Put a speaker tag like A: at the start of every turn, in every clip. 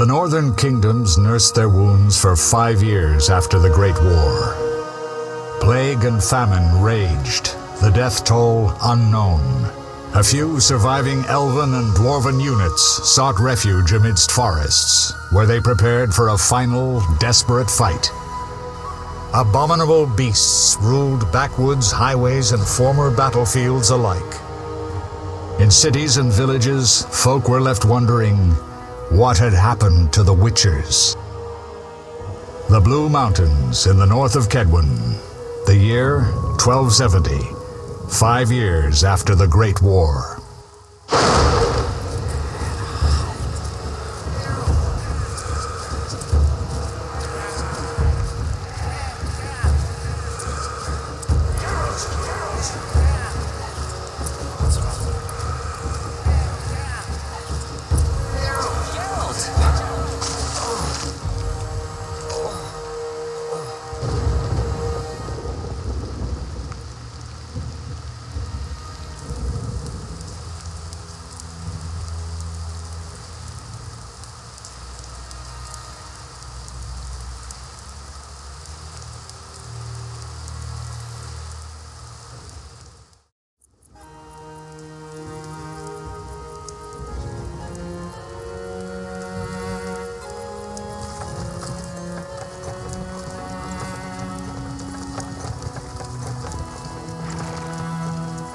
A: The northern kingdoms nursed their wounds for 5 years after the Great War. Plague and famine raged, the death toll unknown. A few surviving elven and dwarven units sought refuge amidst forests, where they prepared for a final, desperate fight. Abominable beasts ruled backwoods, highways, and former battlefields alike. In cities and villages, folk were left wondering what had happened to the Witchers. The Blue Mountains in the north of Kedwen. The year 1270, 5 years after the Great War.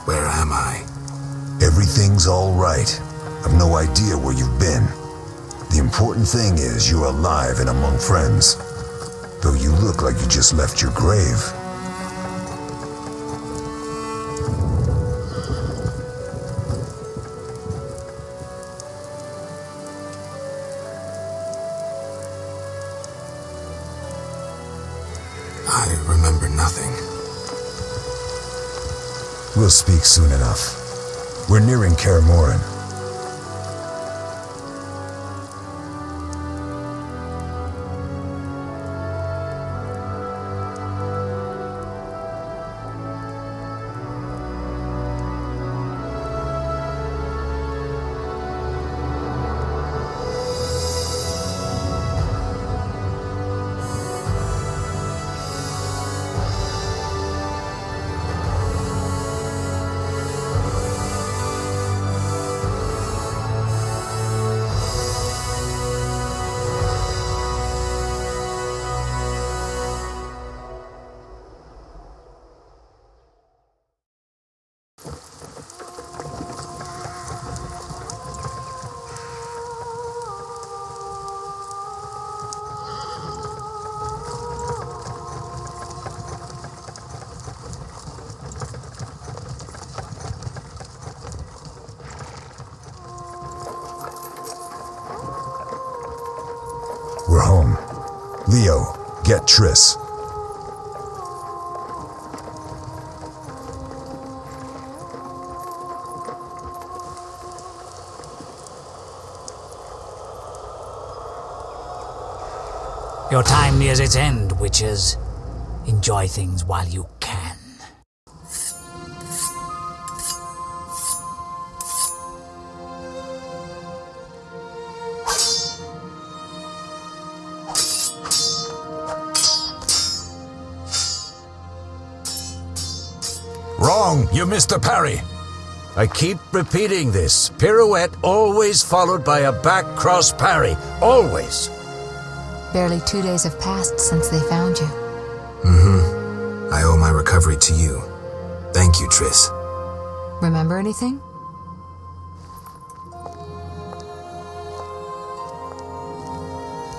B: Where am I?
C: Everything's all right. I've no idea where you've been. The important thing is you're alive and among friends. Though you look like you just left your grave.
B: I remember nothing.
C: We'll speak soon enough. We're nearing Kaer Morhen. We're home. Leo, get Triss.
D: Your time nears its end, witches. Enjoy things while you can.
E: Wrong! You missed a parry! I keep repeating this. Pirouette always followed by a back cross parry. Always!
F: Barely 2 days have passed since they found you.
B: I owe my recovery to you. Thank you, Triss.
F: Remember anything?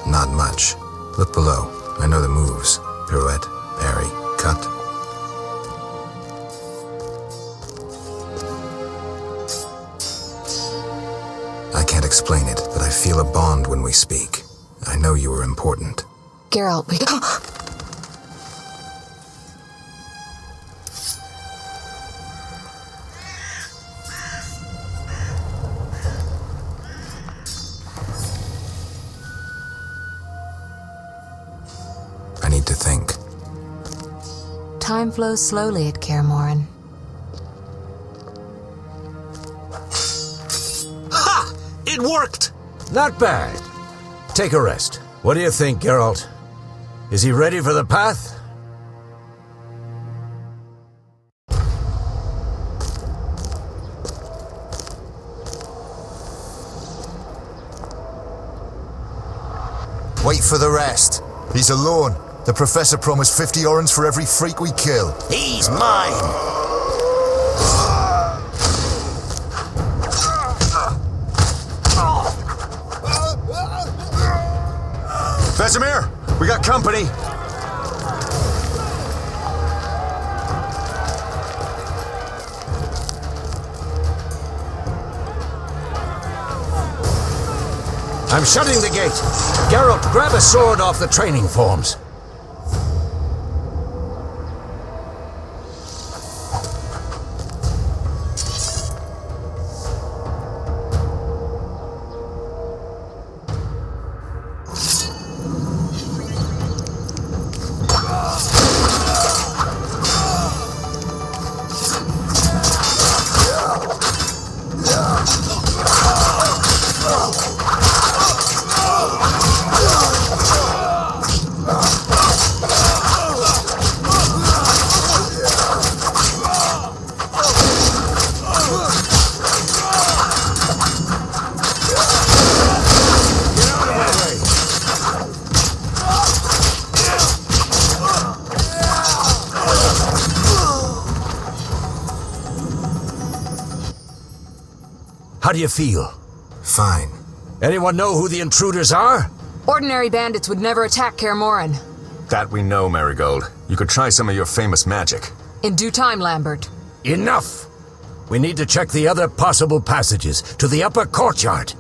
B: Not much. Look below. I know the moves. Pirouette, parry, cut. I can't explain it, but I feel a bond when we speak. I know you are important.
F: Geralt, we...
B: I need to think.
F: Time flows slowly at Kaer Morhen.
E: Ha! It worked! Not bad. take a rest. What do you think, Geralt? Is he ready for the path?
G: Wait for the rest. He's alone. The Professor promised 50 orens for every freak we kill.
E: He's mine!
G: Vesemir, we got company.
E: I'm shutting the gate. Geralt, grab a sword off the training forms. How do you feel?
B: Fine.
E: Anyone know who the intruders are?
F: Ordinary bandits would never attack Kaer Morhen.
H: That we know, Marigold. You could try some of your famous magic.
F: In due time, Lambert.
E: Enough! We need to check the other possible passages to the upper courtyard.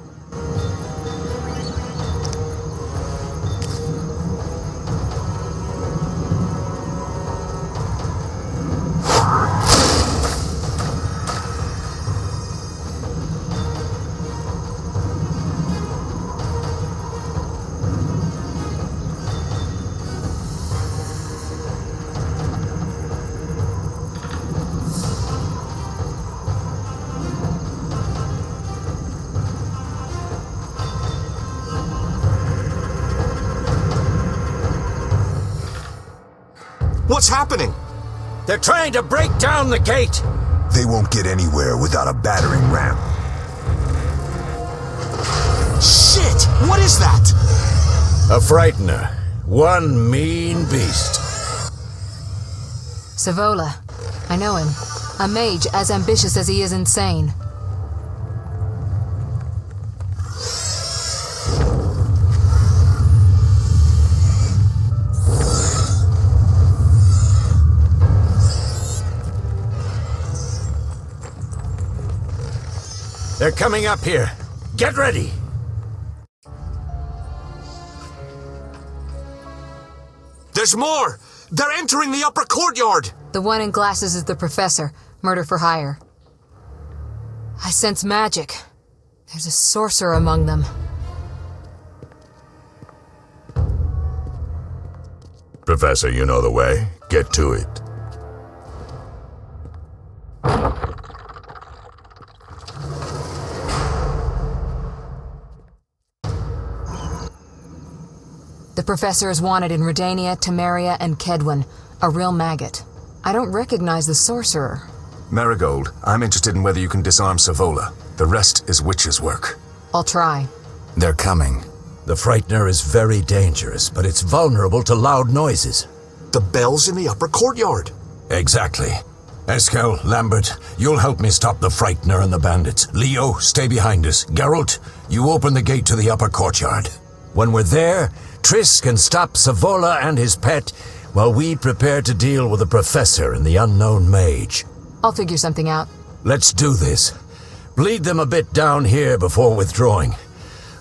H: What's happening?
E: They're trying to break down the gate!
C: They won't get anywhere without a battering ram.
H: Shit! What is that?
E: A frightener. One mean beast.
F: Savola. I know him. A mage as ambitious as he is insane.
E: They're coming up here. Get ready!
H: There's more! They're entering the upper courtyard!
F: The one in glasses is the Professor. Murder for hire. I sense magic. There's a sorcerer among them.
I: Professor, you know the way. Get to it.
F: The Professor is wanted in Redania, Temeria, and Kedwen. A real maggot. I don't recognize the sorcerer.
H: Marigold, I'm interested in whether you can disarm Savola. The rest is witches' work.
F: I'll try.
B: They're coming.
E: The Frightener is very dangerous, but it's vulnerable to loud noises.
H: The bell's in the upper courtyard.
E: Exactly. Eskel, Lambert, you'll help me stop the Frightener and the bandits. Leo, stay behind us. Geralt, you open the gate to the upper courtyard. When we're there, Triss can stop Savola and his pet while we prepare to deal with the Professor and the unknown mage.
F: I'll figure something out.
E: Let's do this. Bleed them a bit down here before withdrawing.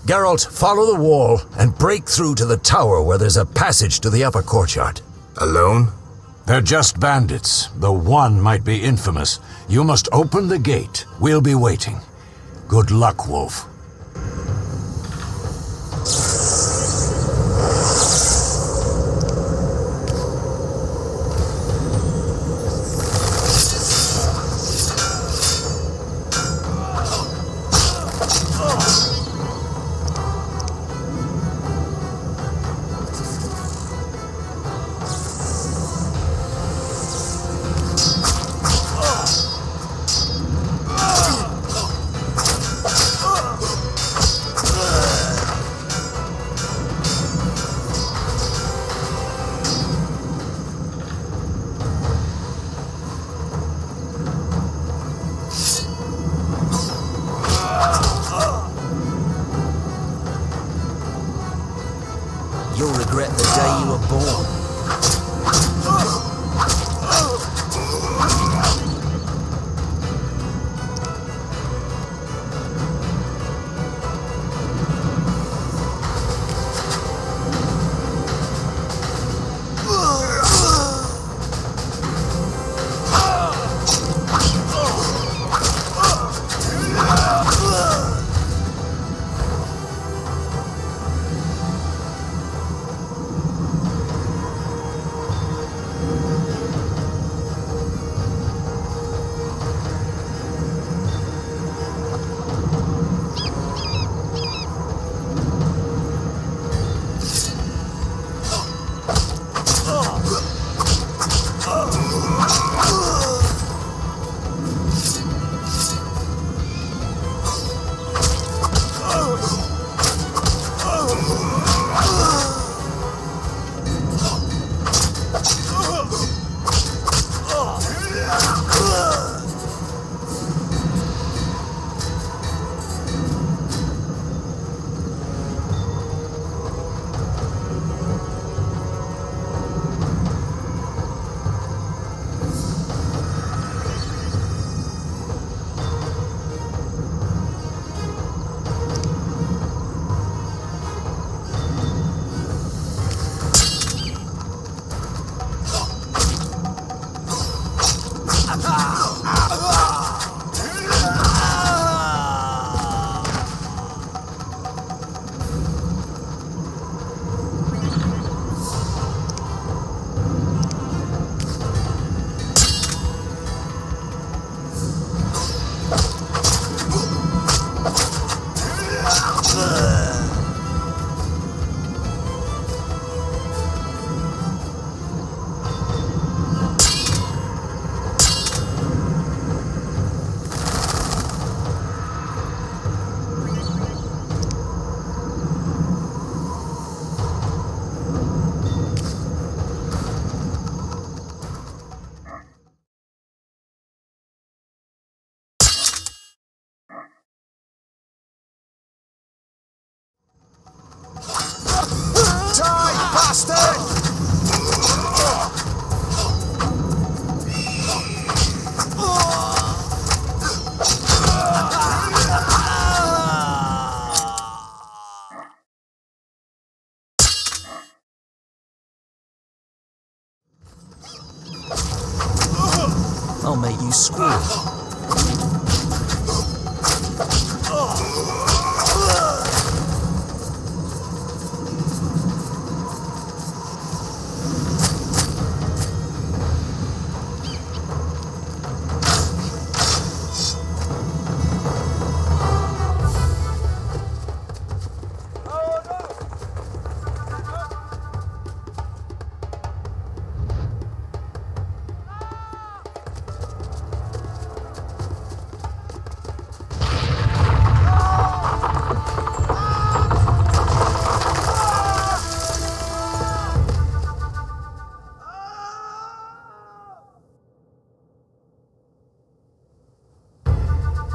E: Geralt, follow the wall and break through to the tower where there's a passage to the upper courtyard.
B: Alone?
E: They're just bandits, though one might be infamous. You must open the gate. We'll be waiting. Good luck, Wolf.
J: I'll make you squeal.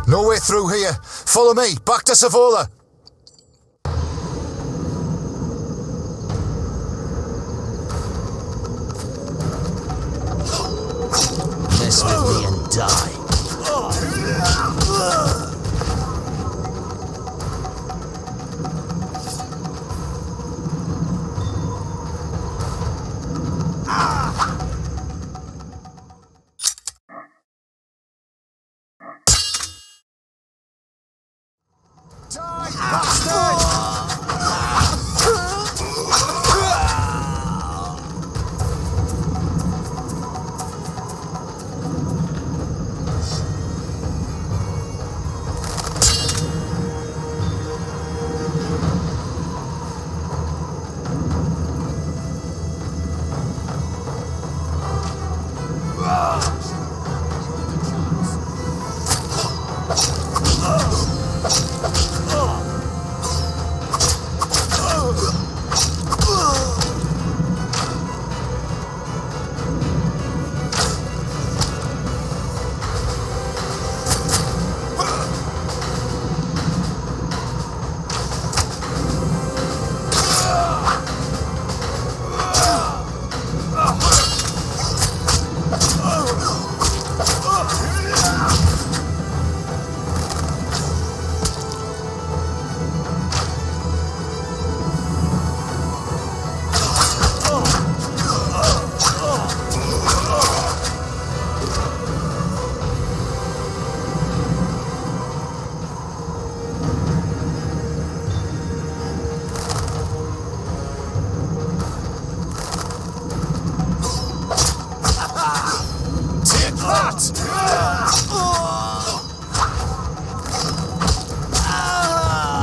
G: No way through here. Follow me. Back to Savola.
J: Mess with me and die.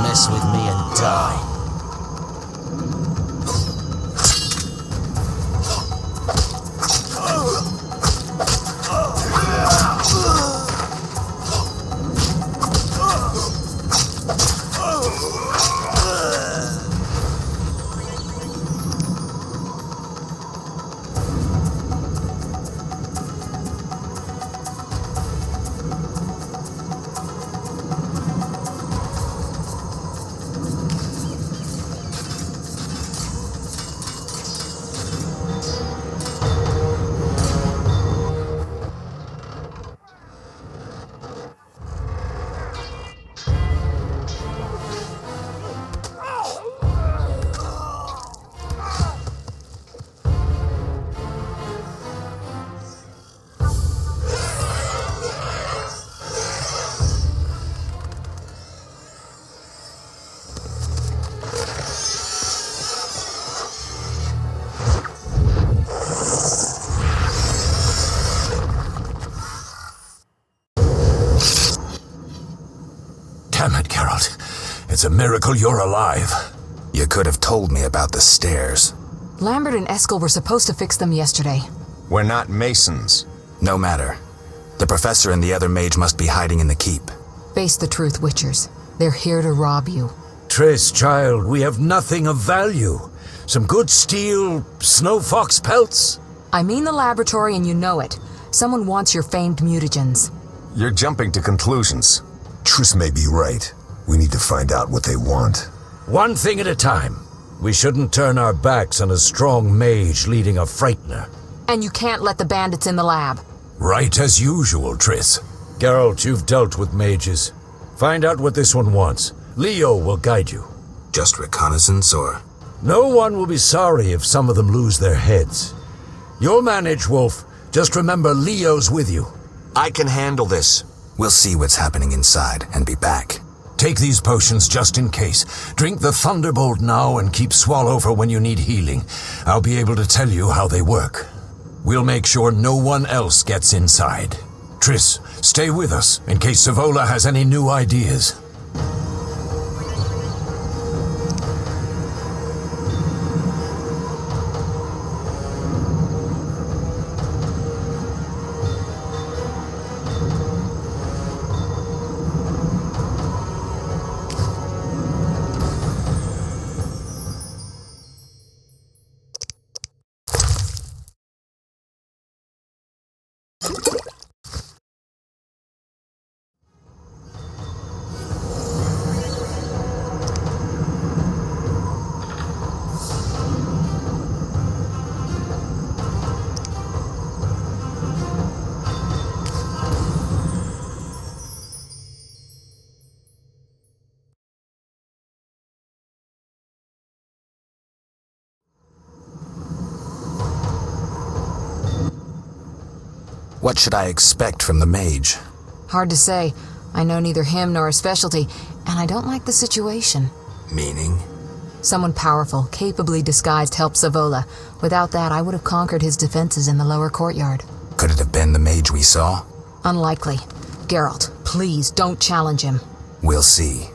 J: Mess with me and die.
E: Damn it, Geralt. It's a miracle you're alive.
B: You could have told me about the stairs.
F: Lambert and Eskel were supposed to fix them yesterday.
H: We're not masons.
B: No matter. The professor and the other mage must be hiding in the keep.
F: Face the truth, Witchers. They're here to rob you.
E: Triss, child, we have nothing of value. Some good steel snow fox pelts?
F: I mean the laboratory and you know it. Someone wants your famed mutagens.
H: You're jumping to conclusions.
C: Triss may be right. We need to find out what they want.
E: One thing at a time. We shouldn't turn our backs on a strong mage leading a frightener.
F: And you can't let the bandits in the lab.
E: Right as usual, Triss. Geralt, you've dealt with mages. Find out what this one wants. Leo will guide you.
B: Just reconnaissance, or?
E: No one will be sorry if some of them lose their heads. You'll manage, Wolf. Just remember Leo's with you.
H: I can handle this.
B: We'll see what's happening inside and be back.
E: Take these potions just in case. Drink the Thunderbolt now and keep Swallow for when you need healing. I'll be able to tell you how they work. We'll make sure no one else gets inside. Triss, stay with us in case Savola has any new ideas.
B: What should I expect from the mage?
F: Hard to say. I know neither him nor his specialty, and I don't like the situation.
B: Meaning?
F: Someone powerful, capably disguised helped Savola. Without that, I would have conquered his defenses in the lower courtyard.
B: Could it have been the mage we saw?
F: Unlikely. Geralt, please don't challenge him.
B: We'll see.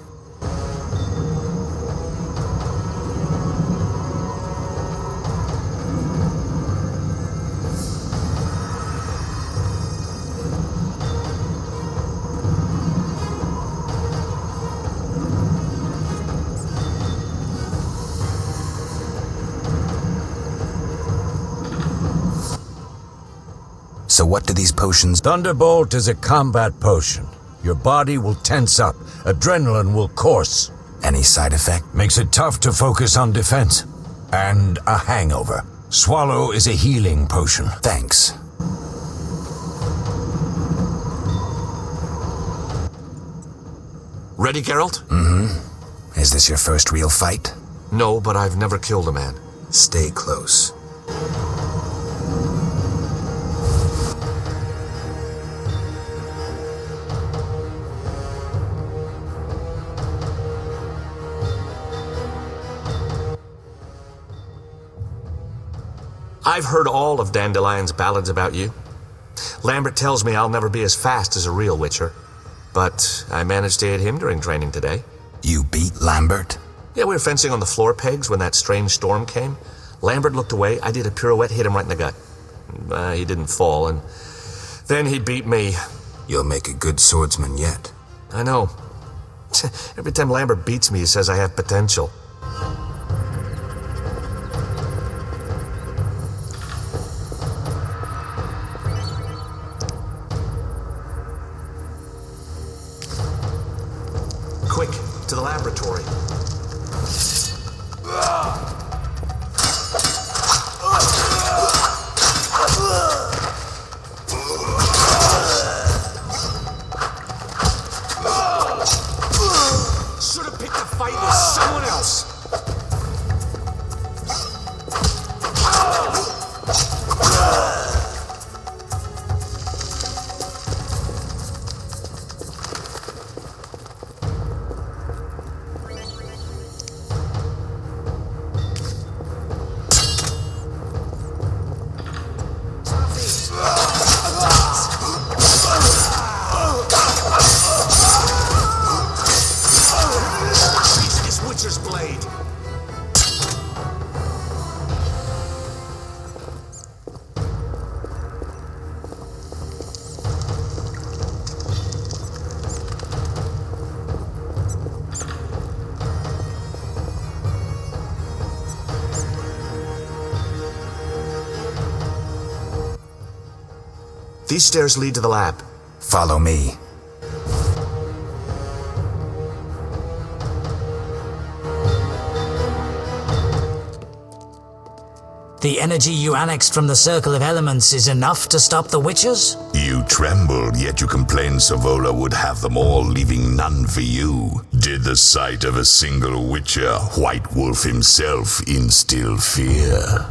B: So what do these potions...
E: Thunderbolt is a combat potion. Your body will tense up. Adrenaline will course.
B: Any side effect?
E: Makes it tough to focus on defense. And a hangover. Swallow is a healing potion.
B: Thanks.
H: Ready, Geralt?
B: Mm-hmm. Is this your first real fight?
H: No, but I've never killed a man.
B: Stay close.
H: I've heard all of Dandelion's ballads about you. Lambert tells me I'll never be as fast as a real Witcher. But I managed to hit him during training today.
B: You beat Lambert?
H: Yeah, we were fencing on the floor pegs when that strange storm came. Lambert looked away, I did a pirouette, hit him right in the gut. He didn't fall, and then he beat me.
B: You'll make a good swordsman yet.
H: I know. Every time Lambert beats me, he says I have potential. Quick, to the laboratory. Should have picked a fight with someone else. Witcher's blade. These stairs lead to the lab.
B: Follow me.
D: The energy you annexed from the Circle of Elements is enough to stop the Witchers?
I: You trembled, yet you complained Savola would have them all, leaving none for you. Did the sight of a single Witcher, White Wolf himself, instill fear?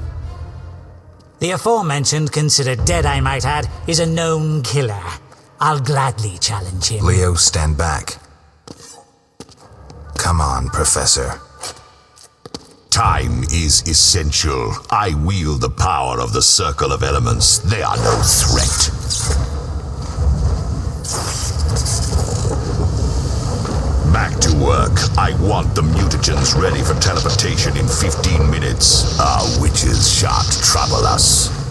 D: The aforementioned, considered dead I might add, is a known killer. I'll gladly challenge him.
B: Leo, stand back. Come on, Professor.
I: Time is essential. I wield the power of the Circle of Elements. They are no threat. Back to work. I want the mutagens ready for teleportation in 15 minutes. Our witches shan't trouble us.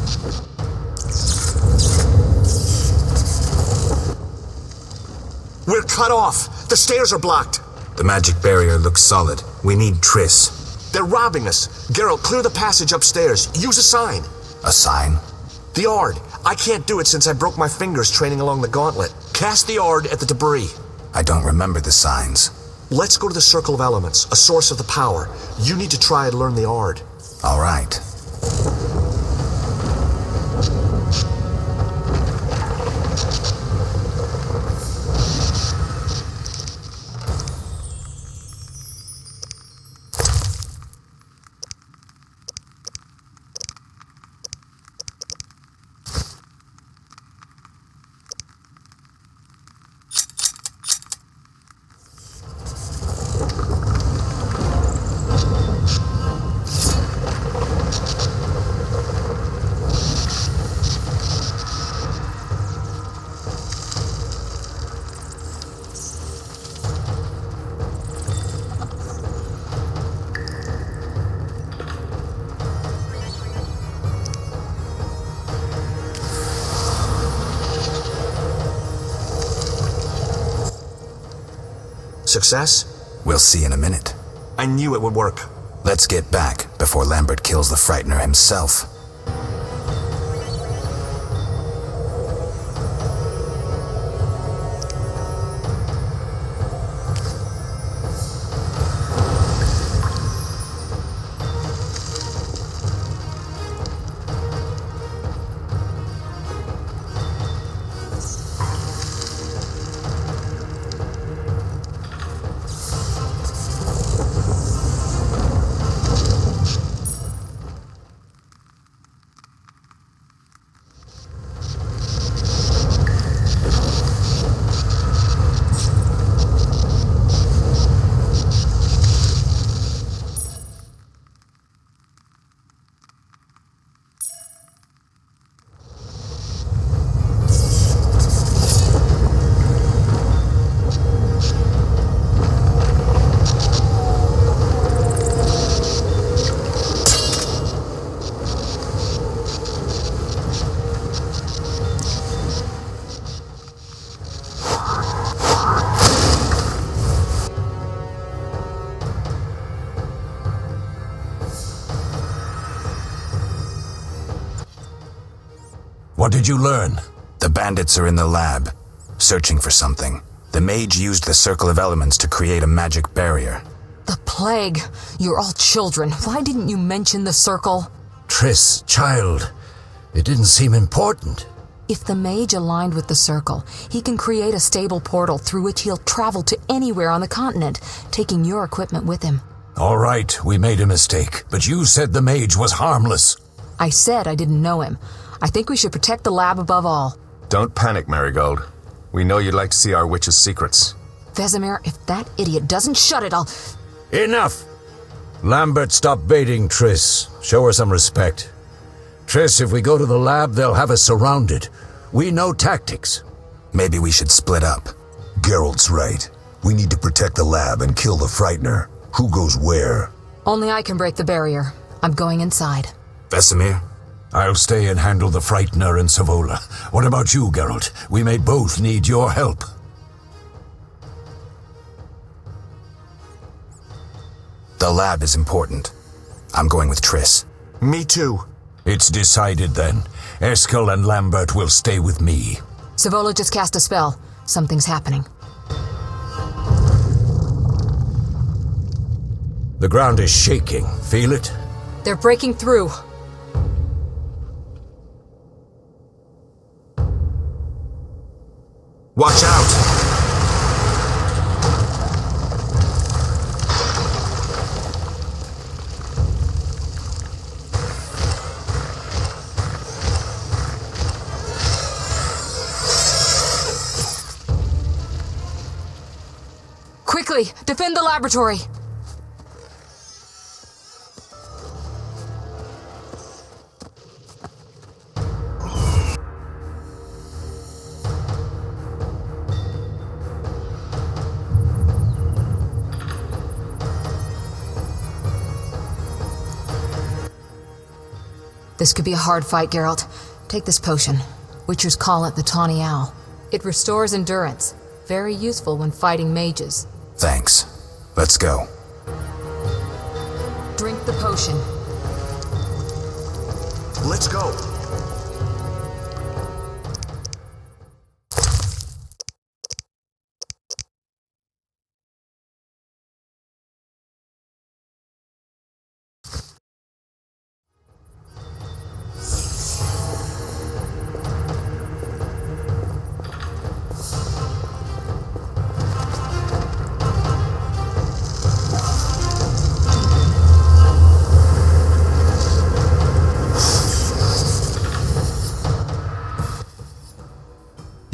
H: We're cut off. The stairs are blocked.
B: The magic barrier looks solid. We need Triss.
H: They're robbing us. Geralt, clear the passage upstairs. Use a sign.
B: A sign?
H: The Ard. I can't do it since I broke my fingers training along the gauntlet. Cast the Ard at the debris.
B: I don't remember the signs.
H: Let's go to the Circle of Elements, a source of the power. You need to try and learn the Ard.
B: All right.
H: Success?
B: We'll see in a minute.
H: I knew it would work.
B: Let's get back before Lambert kills the Frightener himself.
E: What did you learn?
B: The bandits are in the lab, searching for something. The mage used the Circle of Elements to create a magic barrier.
F: The plague. You're all children. Why didn't you mention the circle?
E: Triss, child, it didn't seem important.
F: If the mage aligned with the circle, he can create a stable portal through which he'll travel to anywhere on the continent, taking your equipment with him.
E: All right, we made a mistake, but you said the mage was harmless.
F: I said I didn't know him. I think we should protect the lab above all.
K: Don't panic, Marigold. We know you'd like to see our witch's secrets.
F: Vesemir, if that idiot doesn't shut it, I'll...
E: Enough! Lambert, stop baiting Triss. Show her some respect. Triss, if we go to the lab, they'll have us surrounded. We know tactics.
B: Maybe we should split up.
C: Geralt's right. We need to protect the lab and kill the Frightener. Who goes where?
F: Only I can break the barrier. I'm going inside.
B: Vesemir?
E: I'll stay and handle the Frightener and Savola. What about you, Geralt? We may both need your help.
B: The lab is important. I'm going with Triss.
H: Me too.
E: It's decided then. Eskel and Lambert will stay with me.
F: Savola just cast a spell. Something's happening.
E: The ground is shaking. Feel it?
F: They're breaking through.
H: Watch out!
F: Quickly, defend the laboratory! This could be a hard fight, Geralt. Take this potion. Witchers call it the Tawny Owl. It restores endurance. Very useful when fighting mages.
B: Thanks. Let's go.
F: Drink the potion.
H: Let's go.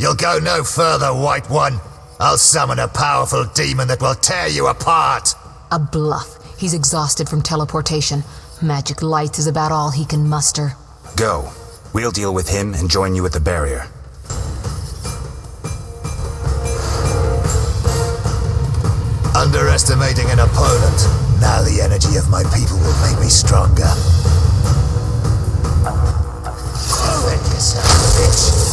G: You'll go no further, White One. I'll summon a powerful demon that will tear you apart.
F: A bluff. He's exhausted from teleportation. Magic light is about all he can muster.
B: Go. We'll deal with him and join you at the barrier.
G: Underestimating an opponent. Now the energy of my people will make me stronger. Defend yourself, bitch.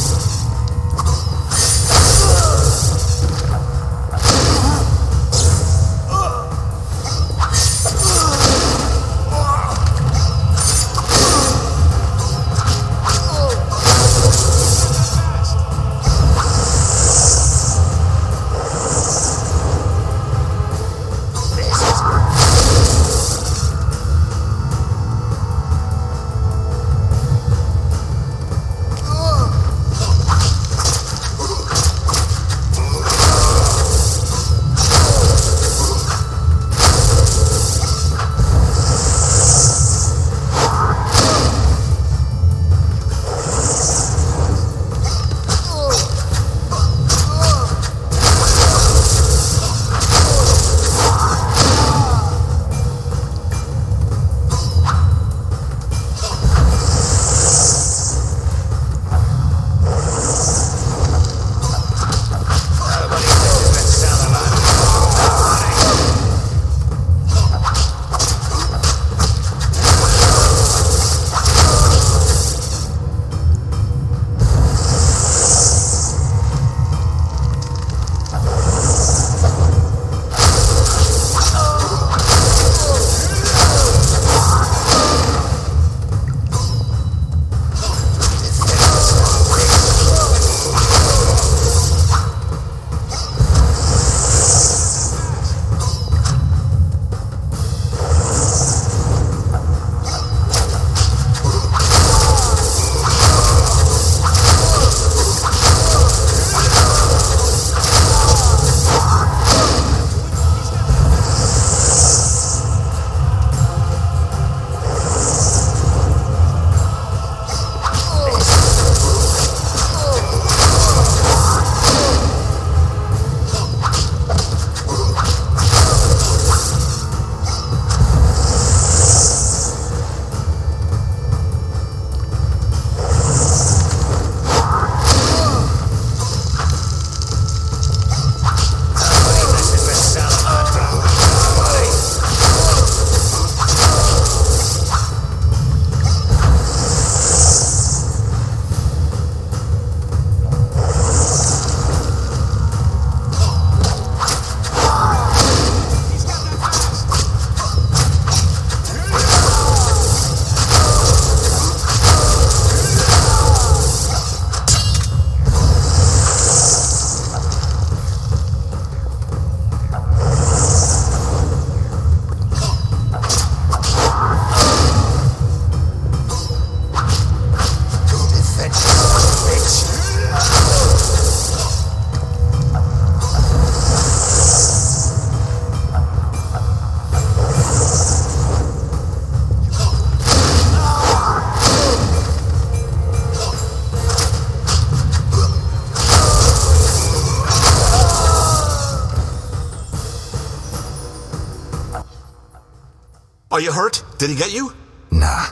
H: Are you hurt? Did he get you?
B: Nah.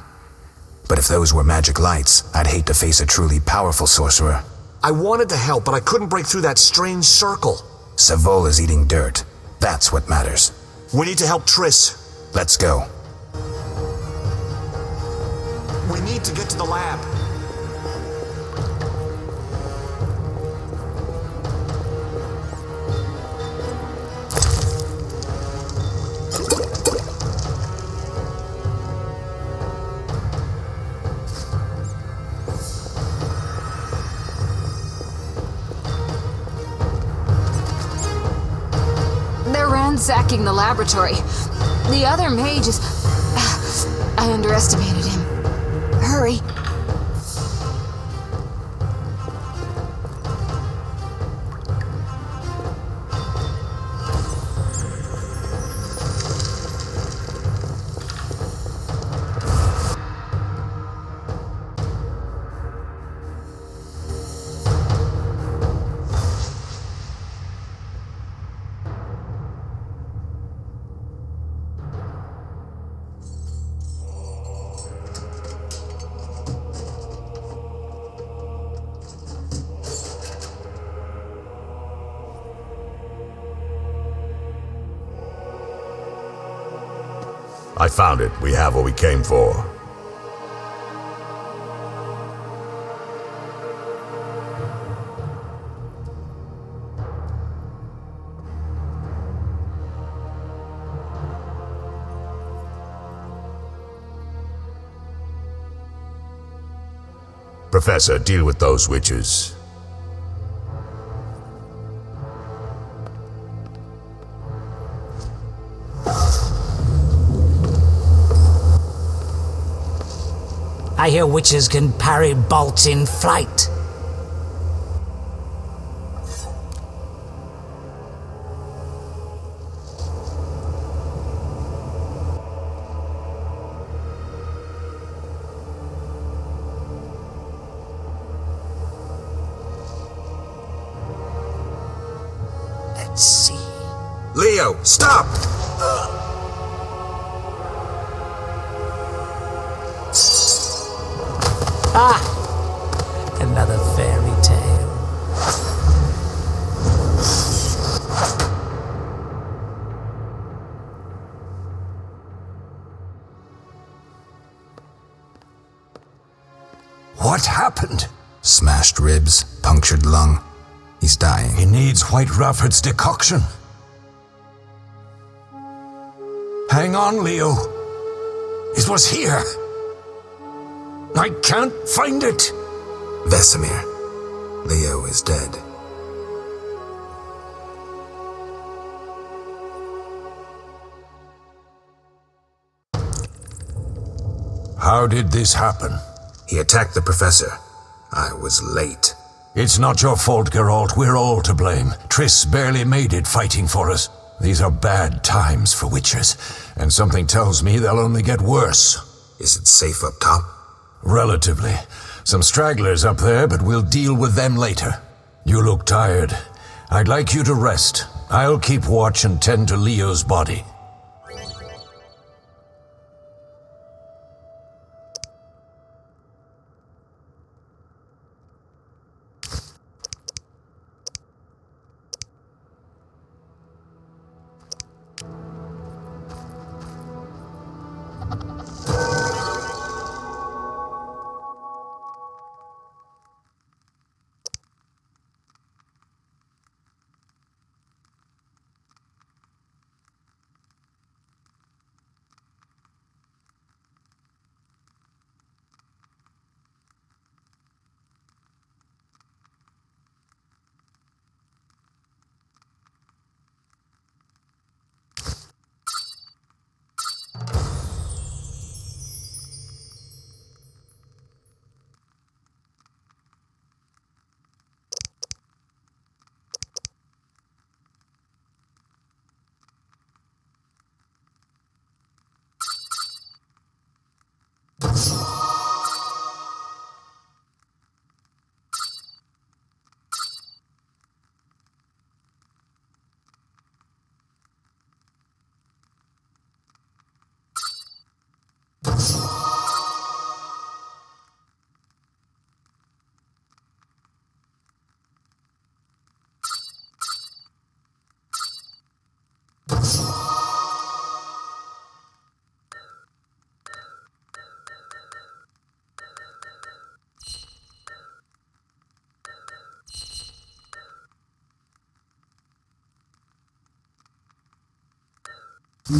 B: But if those were magic lights, I'd hate to face a truly powerful sorcerer.
H: I wanted to help, but I couldn't break through that strange circle.
B: Savola's eating dirt. That's what matters.
H: We need to help Triss.
B: Let's go.
H: We need to get to the lab.
F: They're ransacking the laboratory. The other mage is... I underestimated him. Hurry.
I: I found it. We have what we came for. Professor, deal with those witches.
D: I hear witches can parry bolts in flight. Let's see.
E: Leo, stop!
D: Another fairy tale.
E: What happened?
B: Smashed ribs, punctured lung. He's dying.
E: He needs White Rafford's decoction. Hang on, Leo. It was here. I can't find it.
B: Vesemir. Leo is dead.
E: How did this happen?
B: He attacked the professor. I was late.
E: It's not your fault, Geralt. We're all to blame. Triss barely made it fighting for us. These are bad times for witchers, and something tells me they'll only get worse.
B: Is it safe up top?
E: Relatively. Some stragglers up there, but we'll deal with them later. You look tired. I'd like you to rest. I'll keep watch and tend to Leo's body. Eskel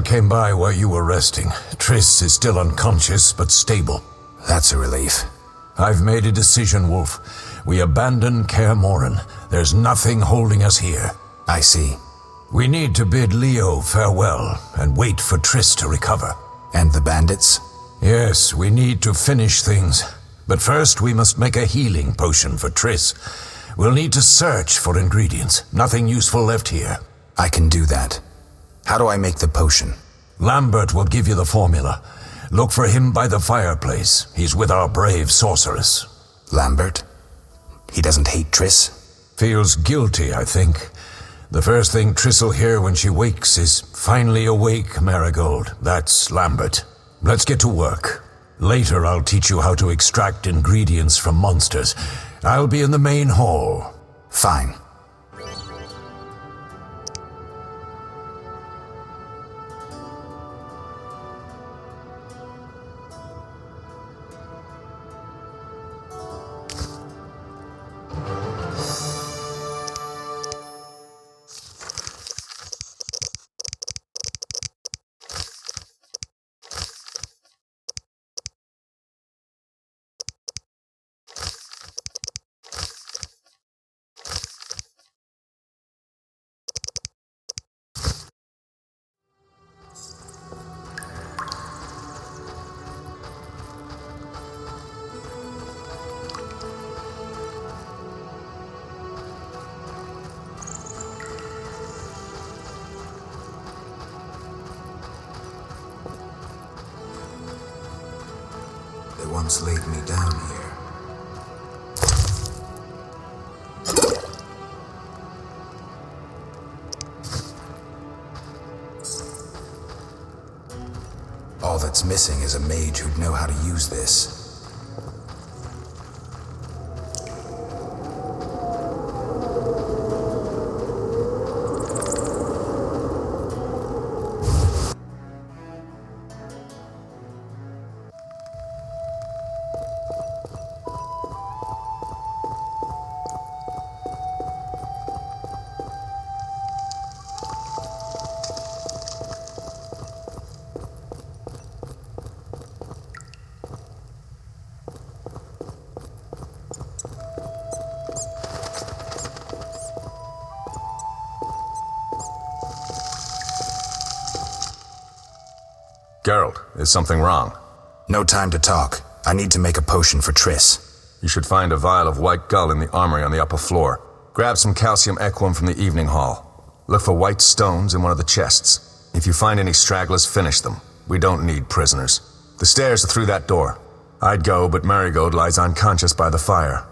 E: came by while you were resting. Triss is still unconscious, but stable.
B: That's a relief.
E: I've made a decision, Wolf. We abandon Kaer Morhen. There's nothing holding us here.
B: I see.
E: We need to bid Leo farewell and wait for Triss to recover.
B: And the bandits?
E: Yes, we need to finish things. But first we must make a healing potion for Triss. We'll need to search for ingredients. Nothing useful left here.
B: I can do that. How do I make the potion?
E: Lambert will give you the formula. Look for him by the fireplace. He's with our brave sorceress.
B: Lambert? He doesn't hate Triss?
E: Feels guilty, I think. The first thing Triss will hear when she wakes is, "Finally awake, Marigold." That's Lambert. Let's get to work. Later I'll teach you how to extract ingredients from monsters. I'll be in the main hall.
B: Fine. They once laid me down here. All that's missing is a mage who'd know how to use this.
K: Geralt, is something wrong?
B: No time to talk. I need to make a potion for Triss.
K: You should find a vial of white gull in the armory on the upper floor. Grab some calcium equum from the evening hall. Look for white stones in one of the chests. If you find any stragglers, finish them. We don't need prisoners. The stairs are through that door. I'd go, but Marigold lies unconscious by the fire.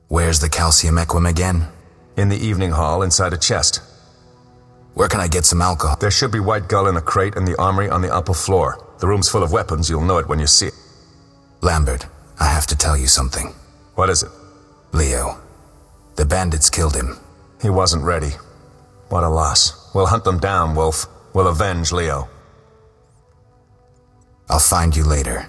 B: Where's the calcium equum again?
K: In the evening hall, inside a chest.
B: Where can I get some alcohol?
K: There should be white gull in a crate in the armory on the upper floor. The room's full of weapons, you'll know it when you see it.
B: Lambert, I have to tell you something.
K: What is it?
B: Leo. The bandits killed him.
K: He wasn't ready. What a loss. We'll hunt them down, Wolf. We'll avenge Leo.
B: I'll find you later.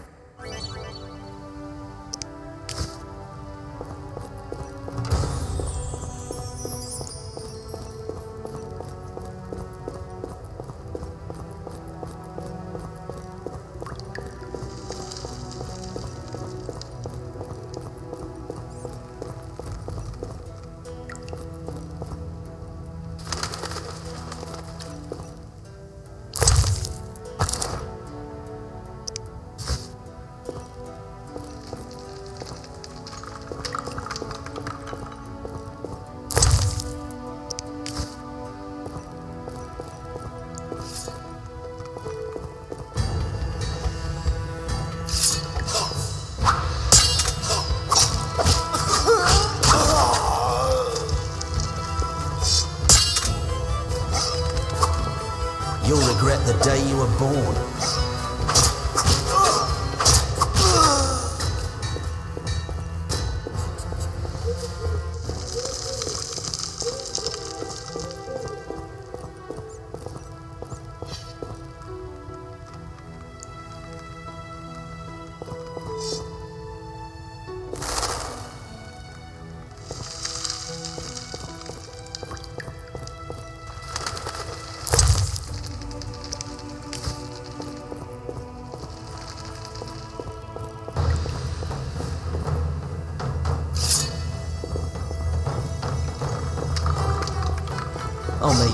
J: You'll regret the day you were born.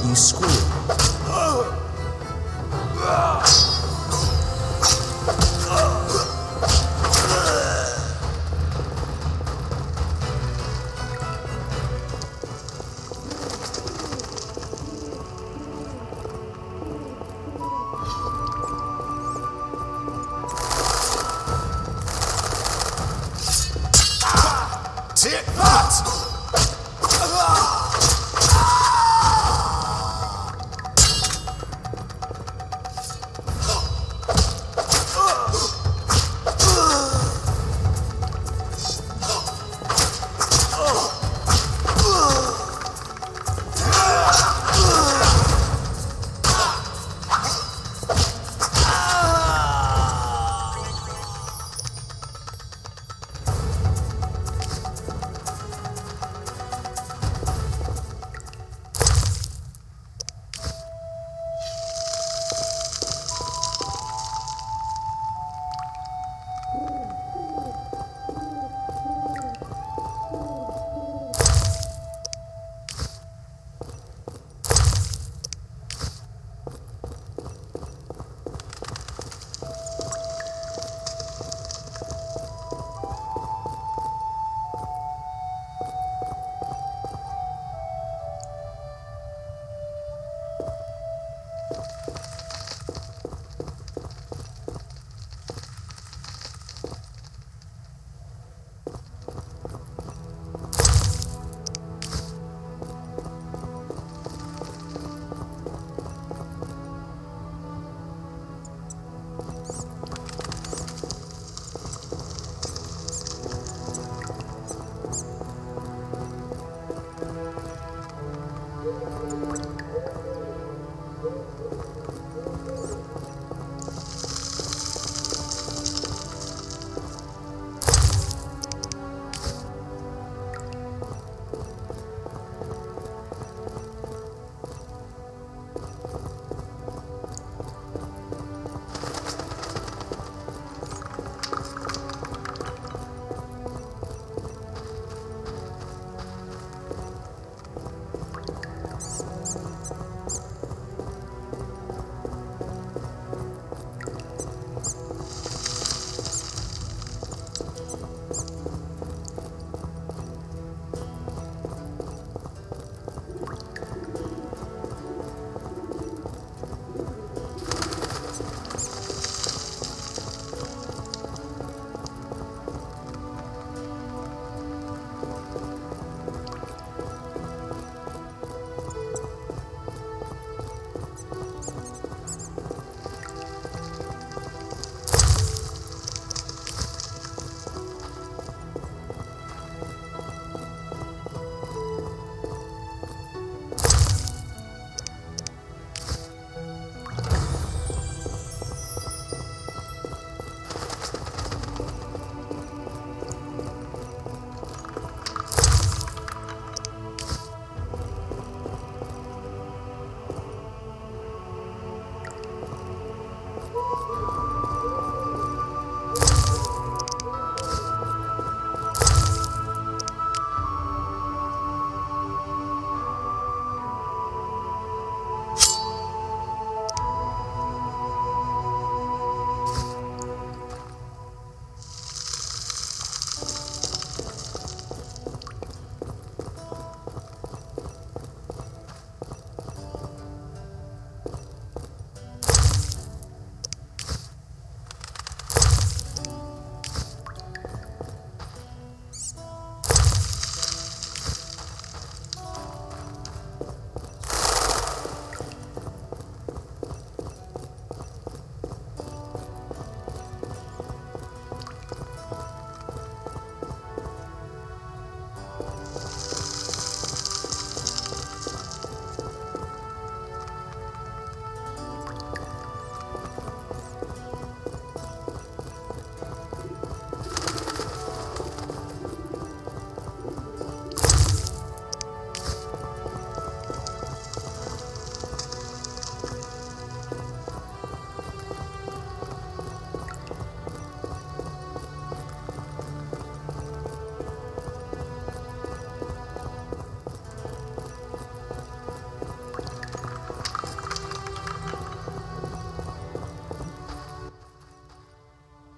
J: you squeal.
G: Tit that!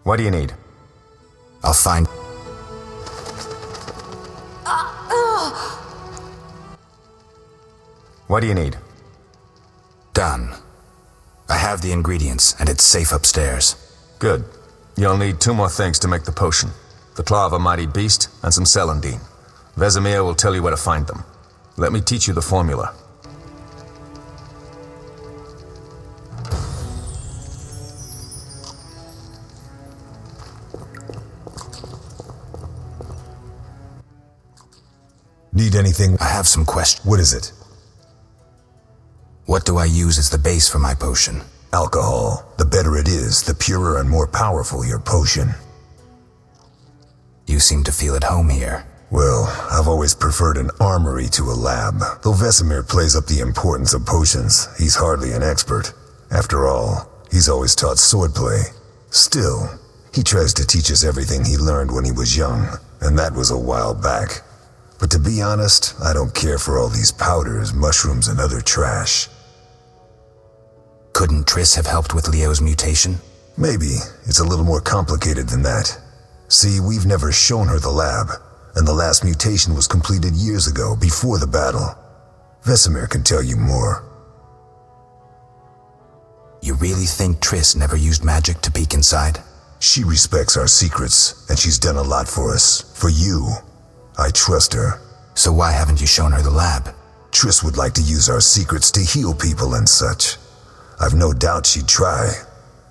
K: What do you need?
B: I'll find...
K: What do you need?
B: Done. I have the ingredients, and it's safe upstairs.
K: Good. You'll need 2 more things to make the potion. The claw of a mighty beast and some celandine. Vesemir will tell you where to find them. Let me teach you the formula.
C: Need anything?
B: I have some questions.
C: What is it?
B: What do I use as the base for my potion?
C: Alcohol. The better it is, the purer and more powerful your potion.
B: You seem to feel at home here.
C: Well, I've always preferred an armory to a lab. Though Vesemir plays up the importance of potions, he's hardly an expert. After all, he's always taught swordplay. Still, he tries to teach us everything he learned when he was young, and that was a while back. But to be honest, I don't care for all these powders, mushrooms, and other trash.
B: Couldn't Triss have helped with Leo's mutation?
C: Maybe. It's a little more complicated than that. See, we've never shown her the lab, and the last mutation was completed years ago, before the battle. Vesemir can tell you more.
B: You really think Triss never used magic to peek inside?
C: She respects our secrets, and she's done a lot for us. For you. I trust her.
B: So why haven't you shown her the lab?
C: Triss would like to use our secrets to heal people and such. I've no doubt she'd try,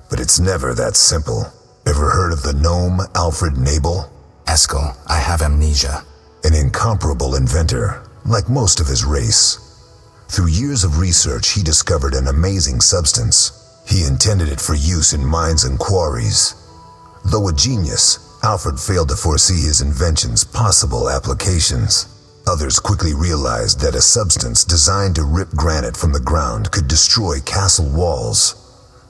C: but it's never that simple. Ever heard of the gnome Alfred Nabel?
B: Eskel, I have amnesia.
C: An incomparable inventor, like most of his race. Through years of research, he discovered an amazing substance. He intended it for use in mines and quarries. Though a genius, Alfred failed to foresee his invention's possible applications. Others quickly realized that a substance designed to rip granite from the ground could destroy castle walls.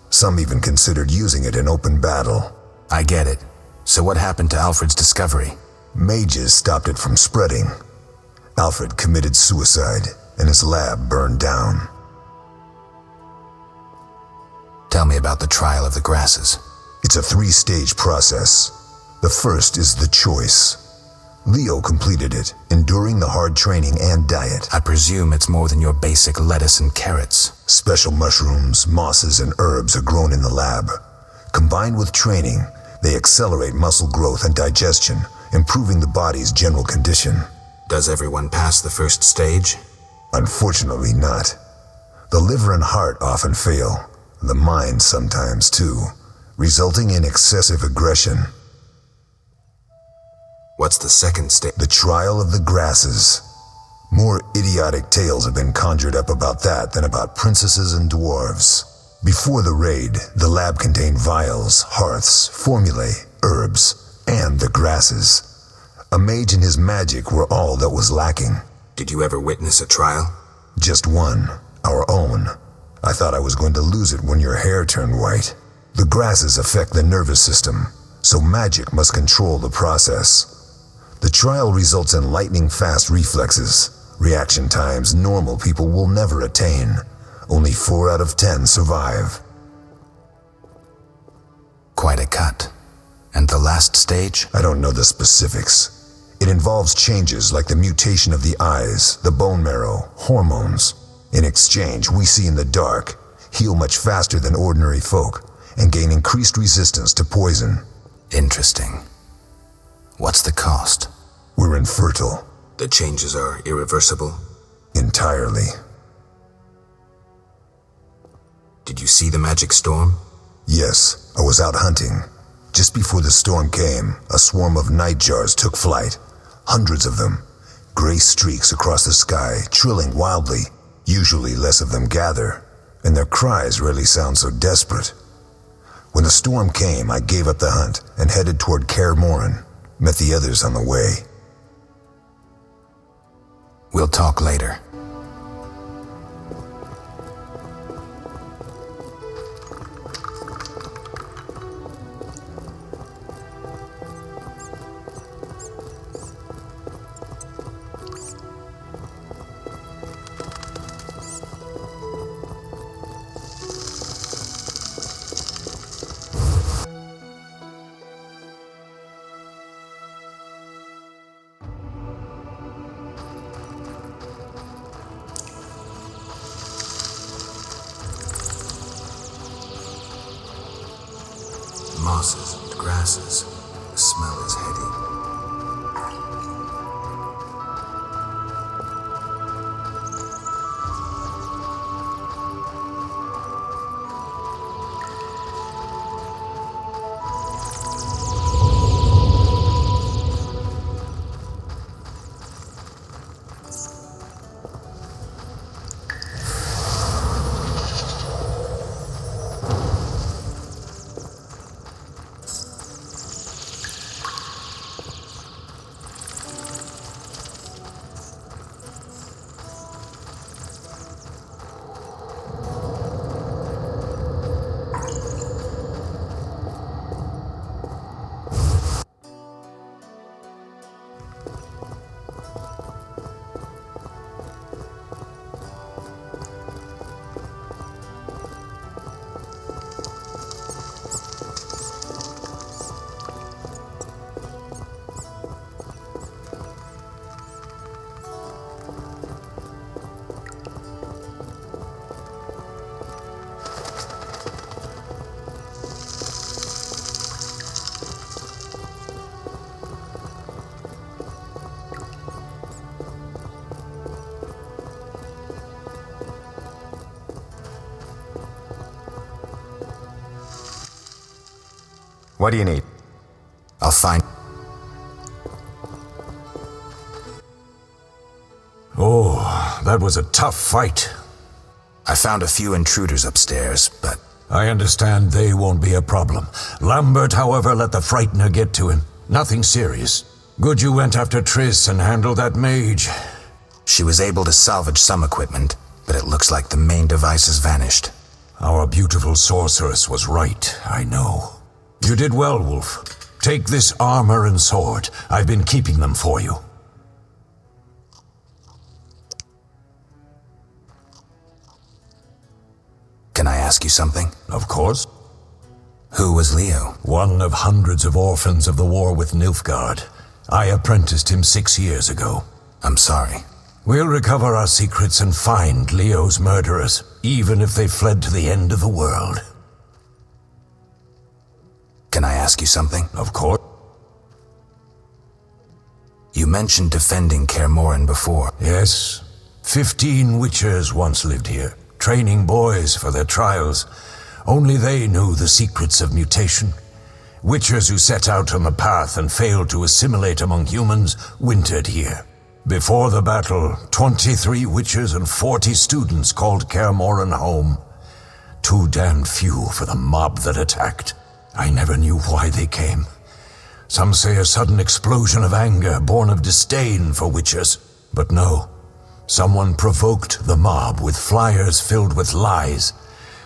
C: Some even considered using it in open battle.
B: I get it. So what happened to Alfred's discovery?
C: Mages stopped it from spreading. Alfred committed suicide, and his lab burned down.
B: Tell me about the trial of the grasses.
C: It's a 3-stage process. The first is the choice. Leo completed it, enduring the hard training and diet.
B: I presume it's more than your basic lettuce and carrots.
C: Special mushrooms, mosses, and herbs are grown in the lab. Combined with training, they accelerate muscle growth and digestion, improving the body's general condition.
B: Does everyone pass the first stage?
C: Unfortunately not. The liver and heart often fail, the mind sometimes too, resulting in excessive aggression.
B: What's the second stage?
C: The trial of the grasses. More idiotic tales have been conjured up about that than about princesses and dwarves. Before the raid, the lab contained vials, hearths, formulae, herbs, and the grasses. A mage and his magic were all that was lacking.
B: Did you ever witness a trial?
C: Just one, our own. I thought I was going to lose it when your hair turned white. The grasses affect the nervous system, so magic must control the process. The trial results in lightning-fast reflexes, reaction times normal people will never attain. Only 4 out of 10 survive.
B: Quite a cut. And the last stage?
C: I don't know the specifics. It involves changes like the mutation of the eyes, the bone marrow, hormones. In exchange, we see in the dark, heal much faster than ordinary folk, and gain increased resistance to poison.
B: Interesting. What's the cost?
C: We're infertile.
B: The changes are irreversible?
C: Entirely.
B: Did you see the magic storm?
C: Yes, I was out hunting. Just before the storm came, a swarm of nightjars took flight. Hundreds of them. Gray streaks across the sky, trilling wildly. Usually less of them gather, and their cries rarely sound so desperate. When the storm came, I gave up the hunt and headed toward Kaer Morhen. Met the others on the way.
B: We'll talk later. mosses and grasses. The smell is heady.
K: What do you need?
B: I'll find...
E: Oh, that was a tough fight.
B: I found a few intruders upstairs, but...
E: I understand they won't be a problem. Lambert, however, let the Frightener get to him. Nothing serious. Good you went after Triss and handled that mage.
B: She was able to salvage some equipment, but it looks like the main device has vanished.
E: Our beautiful sorceress was right, I know. You did well, Wolf. Take this armor and sword. I've been keeping them for you.
B: Can I ask you something?
E: Of course.
B: Who was Leo?
E: One of hundreds of orphans of the war with Nilfgaard. I apprenticed him 6 years ago.
B: I'm sorry.
E: We'll recover our secrets and find Leo's murderers, even if they fled to the end of the world.
B: Can I ask you something?
E: Of course.
B: You mentioned defending Kaer Morhen before.
E: Yes. 15 witchers once lived here, training boys for their trials. Only they knew the secrets of mutation. Witchers who set out on the path and failed to assimilate among humans wintered here. Before the battle, 23 witchers and 40 students called Kaer Morhen home. Too damned few for the mob that attacked. I never knew why they came. Some say a sudden explosion of anger born of disdain for witchers. But no, someone provoked the mob with flyers filled with lies.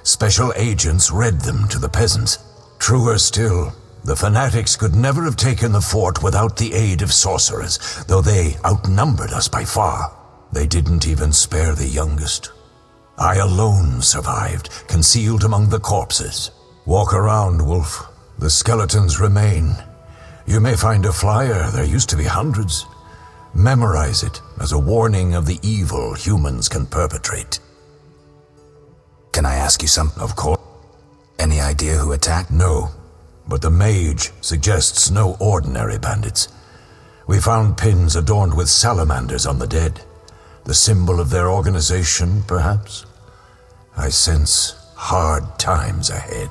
E: Special agents read them to the peasants. Truer still, the fanatics could never have taken the fort without the aid of sorcerers, though they outnumbered us by far. They didn't even spare the youngest. I alone survived, concealed among the corpses. Walk around, Wolf. The skeletons remain. You may find a flyer, there used to be hundreds. Memorize it as a warning of the evil humans can perpetrate.
B: Can I ask you something?
E: Of course.
B: Any idea who attacked?
E: No, but the mage suggests no ordinary bandits. We found pins adorned with salamanders on the dead. The symbol of their organization, perhaps? I sense hard times ahead.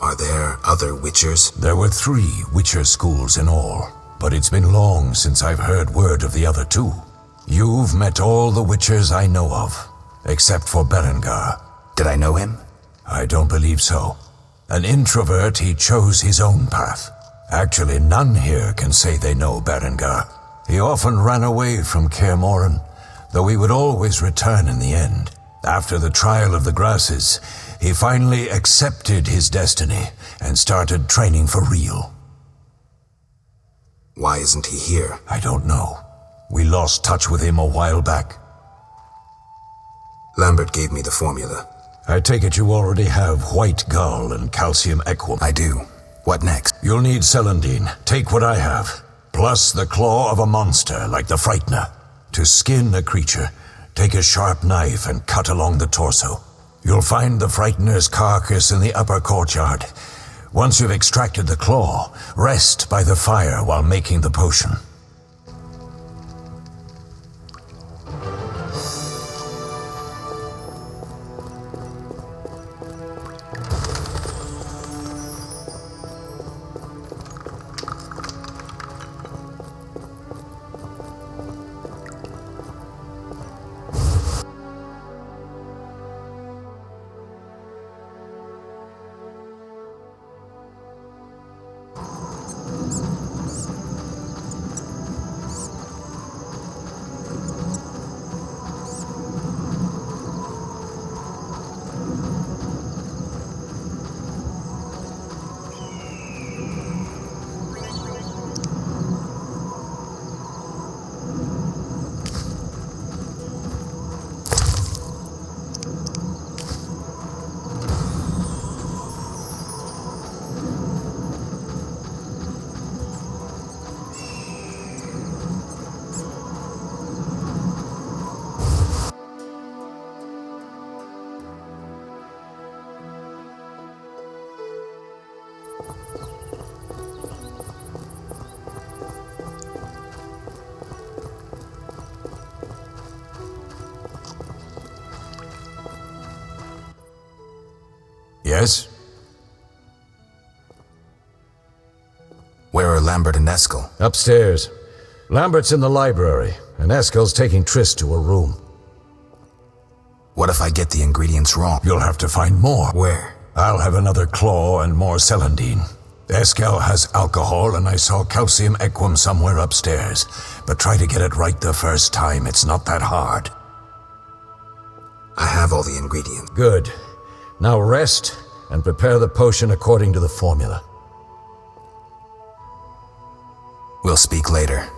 B: Are there other witchers?
E: There were 3 witcher schools in all, but it's been long since I've heard word of the other 2. You've met all the witchers I know of, except for Berengar.
B: Did I know him?
E: I don't believe so. An introvert, he chose his own path. Actually, none here can say they know Berengar. He often ran away from Kaer Morhen, though he would always return in the end. After the trial of the grasses, he finally accepted his destiny and started training for real.
B: Why isn't he here?
E: I don't know. We lost touch with him a while back.
B: Lambert gave me the formula.
E: I take it you already have White Gull and Calcium Equum.
B: I do. What next?
E: You'll need Celandine. Take what I have. Plus the claw of a monster like the Frightener. To skin a creature, take a sharp knife and cut along the torso. You'll find the Frightener's carcass in the upper courtyard. Once you've extracted the claw, rest by the fire while making the potion. Yes?
B: Where are Lambert and Eskel?
E: Upstairs. Lambert's in the library, and Eskel's taking Triss to a room.
B: What if I get the ingredients wrong?
E: You'll have to find more.
B: Where?
E: I'll have another claw and more celandine. Eskel has alcohol, and I saw calcium equum somewhere upstairs. But try to get it right the first time. It's not that hard.
B: I have all the ingredients.
E: Good. Now rest and prepare the potion according to the formula.
B: We'll speak later.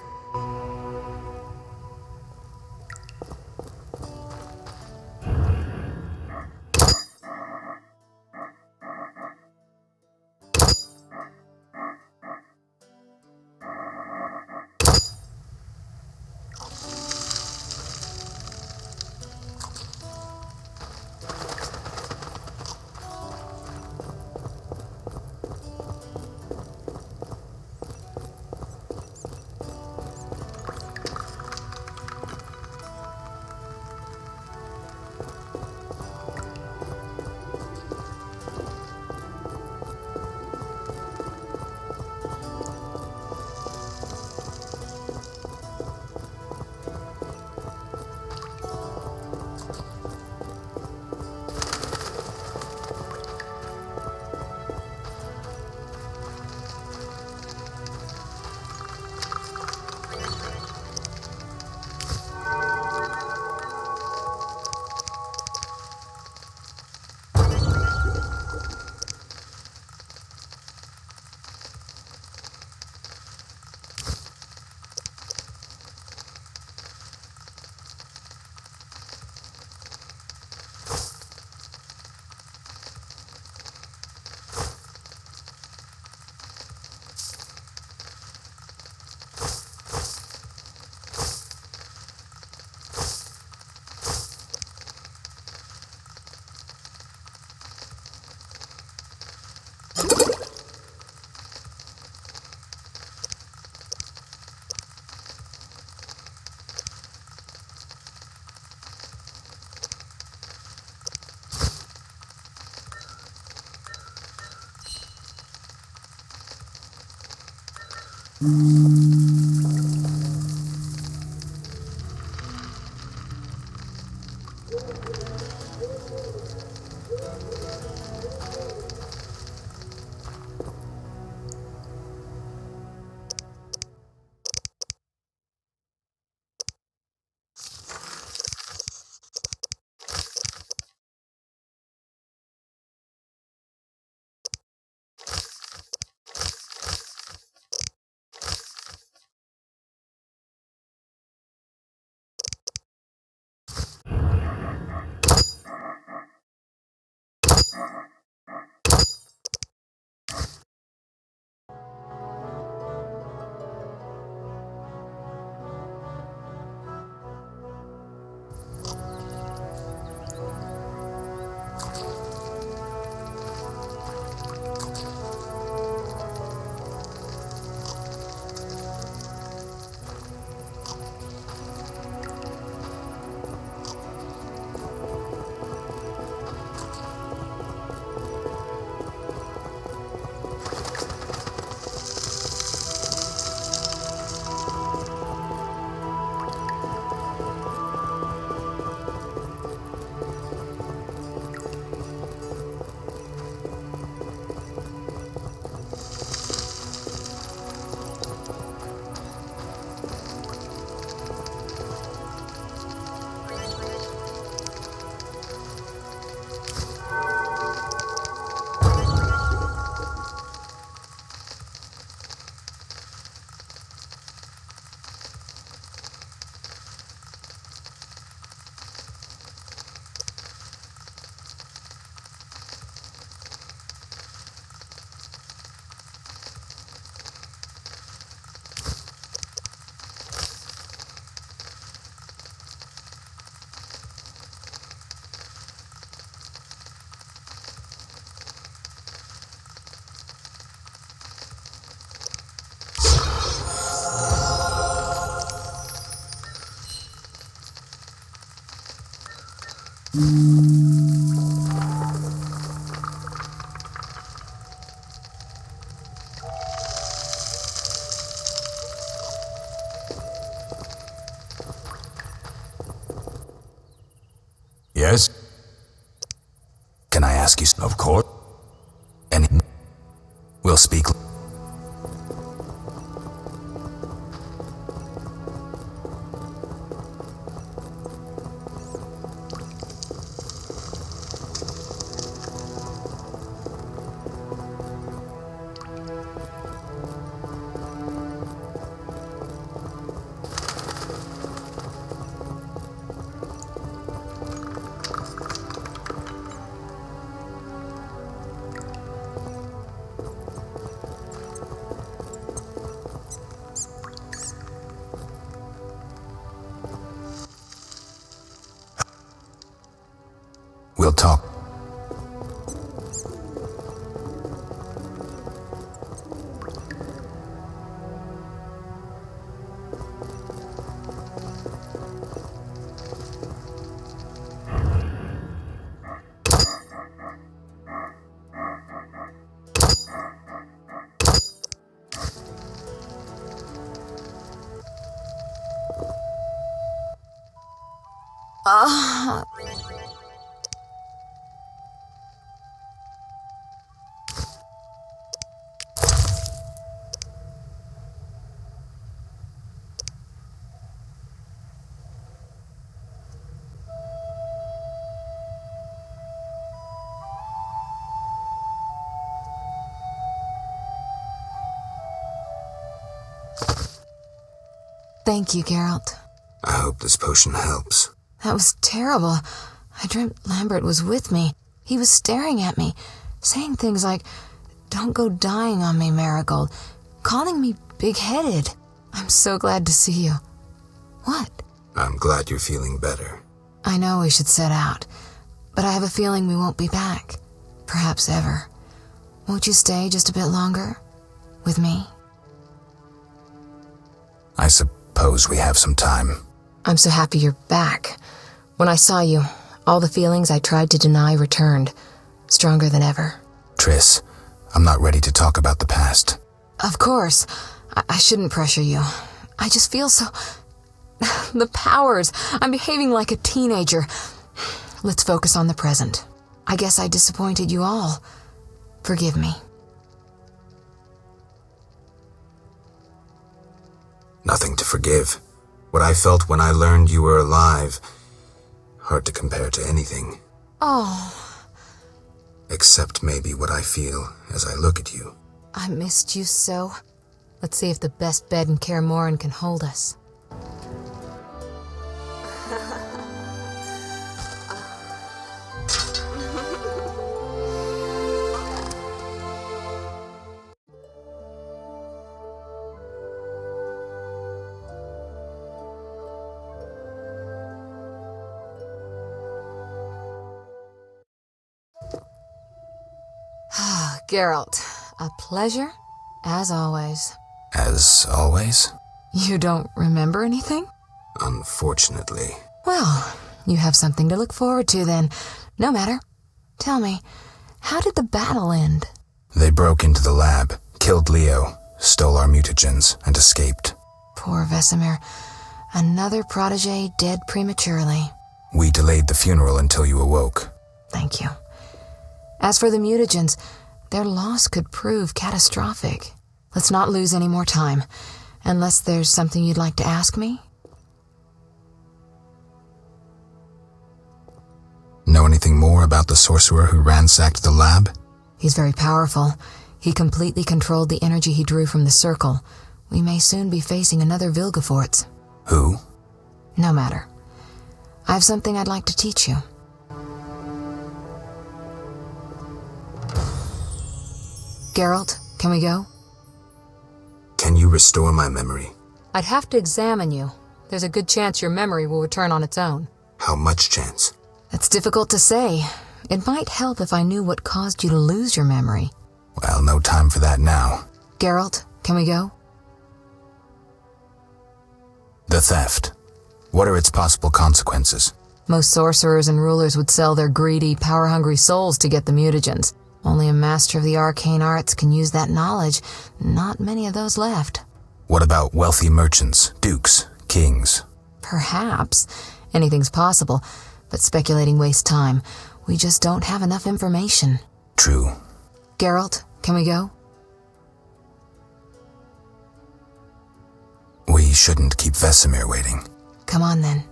E: Yes?
B: Can I ask you?
E: Of course.
B: Any? We'll speak. We'll talk.
F: Thank you, Geralt.
B: I hope this potion helps.
F: That was terrible. I dreamt Lambert was with me. He was staring at me, saying things like, "Don't go dying on me, Marigold," calling me big-headed. I'm so glad to see you. What?
B: I'm glad you're feeling better.
F: I know we should set out, but I have a feeling we won't be back. Perhaps ever. Won't you stay just a bit longer? With me?
B: I suppose we have some time.
F: I'm so happy you're back. When I saw you, all the feelings I tried to deny returned, stronger than ever.
B: Triss, I'm not ready to talk about the past.
F: Of course. I shouldn't pressure you. I just feel so... The powers. I'm behaving like a teenager. Let's focus on the present. I guess I disappointed you all. Forgive me.
B: Nothing to forgive. What I felt when I learned you were alive, hard to compare to anything.
F: Oh.
B: Except maybe what I feel as I look at you.
F: I missed you so. Let's see if the best bed in Kaer Morhen can hold us. Geralt, a pleasure, as always.
B: As always?
F: You don't remember anything?
B: Unfortunately.
F: Well, you have something to look forward to then. No matter. Tell me, how did the battle end?
B: They broke into the lab, killed Leo, stole our mutagens, and escaped.
F: Poor Vesemir. Another protege dead prematurely.
B: We delayed the funeral until you awoke.
F: Thank you. As for the mutagens, their loss could prove catastrophic. Let's not lose any more time. Unless there's something you'd like to ask me?
B: Know anything more about the sorcerer who ransacked the lab?
F: He's very powerful. He completely controlled the energy he drew from the circle. We may soon be facing another Vilgefortz.
B: Who?
F: No matter. I have something I'd like to teach you. Geralt, can we go?
B: Can you restore my memory?
F: I'd have to examine you. There's a good chance your memory will return on its own.
B: How much chance?
F: That's difficult to say. It might help if I knew what caused you to lose your memory.
B: Well, no time for that now.
F: Geralt, can we go?
B: The theft. What are its possible consequences?
F: Most sorcerers and rulers would sell their greedy, power-hungry souls to get the mutagens. Only a master of the arcane arts can use that knowledge. Not many of those left.
B: What about wealthy merchants, dukes, kings?
F: Perhaps. Anything's possible, but speculating wastes time. We just don't have enough information.
B: True.
F: Geralt, can we go?
B: We shouldn't keep Vesemir waiting.
F: Come on, then.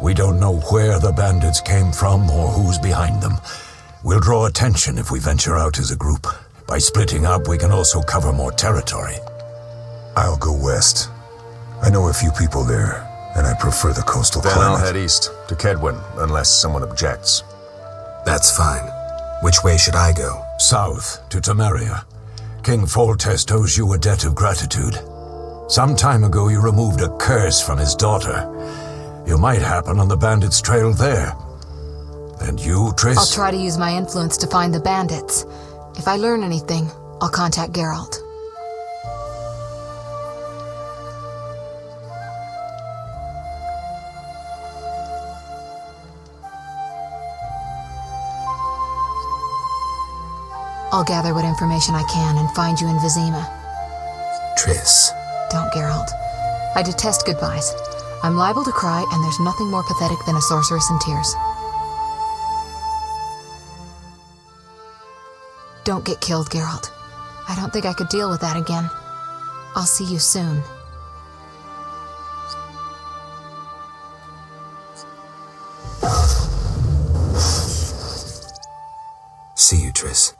E: We don't know where the bandits came from or who's behind them. We'll draw attention if we venture out as a group. By splitting up, we can also cover more territory.
C: I'll go west. I know a few people there, and I prefer the coastal
K: Then
C: climate.
K: I'll head east, to Kedwin, unless someone objects.
B: That's fine. Which way should I go?
E: South, to Temeria. King Foltest owes you a debt of gratitude. Some time ago you removed a curse from his daughter. You might happen on the bandits' trail there. And you, Triss?
F: I'll try to use my influence to find the bandits. If I learn anything, I'll contact Geralt. I'll gather what information I can and find you in Vizima.
B: Triss.
F: Don't, Geralt. I detest goodbyes. I'm liable to cry, and there's nothing more pathetic than a sorceress in tears. Don't get killed, Geralt. I don't think I could deal with that again. I'll see you soon.
B: See you, Triss.